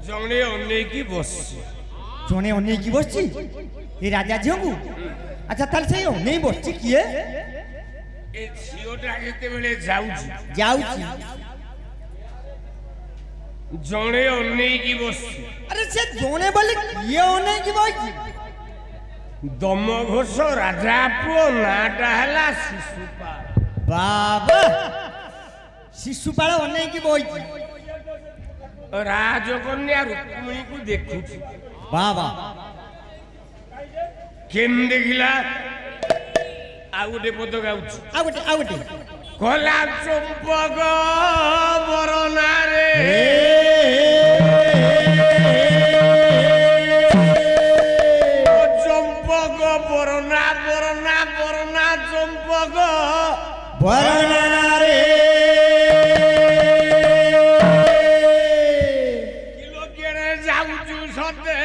ଜଣେ ଅନେଇକି ବସିଛି। ଜଣେ ଅନେଇକି ବସିଛି ଏ ରାଜା ଝିଅକୁ। ଆଚ୍ଛା ତାହେଲେ ସେଇ ଅନେଇ ବସିଛି କିଏ? ଏ ଝିଅଟା ଯେତେବେଳେ ଯାଉଛି ଜଣେ ଅନେଇକି ବସିଛି। ଆରେ ସେ ଜଣେ ବୋଲି କିଏ ଅନେଇକି ବସିଛି? ଦମଘୋଷ ରାଜା ପୁଅ ନାଁଟା ହେଲା ଶିଶୁପାଳ। ବାବା ଶିଶୁପାଳ ଅନେଇକି ବସିଛି। ରାଜକନ୍ୟା ରୁକ୍ମିଣୀକୁ ଦେଖୁଛି। ବାବା କେମିତି ଦେଖିଲା? ଆଉ ଗୋଟେ ପଦ ଗାଉଛି। ଆଉ ଗୋଟେ କଲା ଚମ୍ପକ ବରନାରେ ଚମ୍ପକ ବରନା ବରନା ବରନା ଚମ୍ପକ ବରନାରେ କିଲୋ କେଡ଼େ ଯାଉଛୁ ସତେ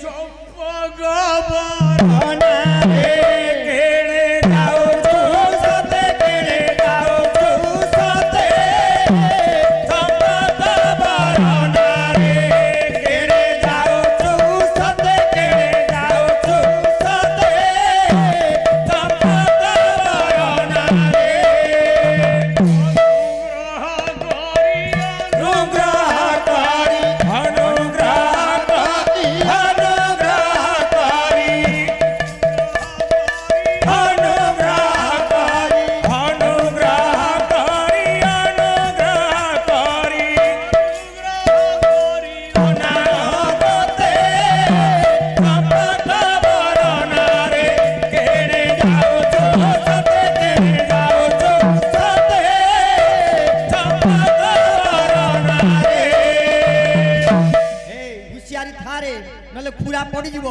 ଚମ୍ପକ ବରନାରେ କେଡ଼େ ଯାଉଛୁ ସତେ କେଡ଼େ ଯାଉଛୁ ସତେ ଚମ୍ପକ ବରନାରେ କେଡ଼େ ଯାଉଛୁ ସତେ କେଡ଼େ ଯାଉଛୁ ସତେ ଚମ୍ପକ ବରନାରେ ଥାରେ ନହେଲେ ଖୁରା ପଡ଼ିଯିବ।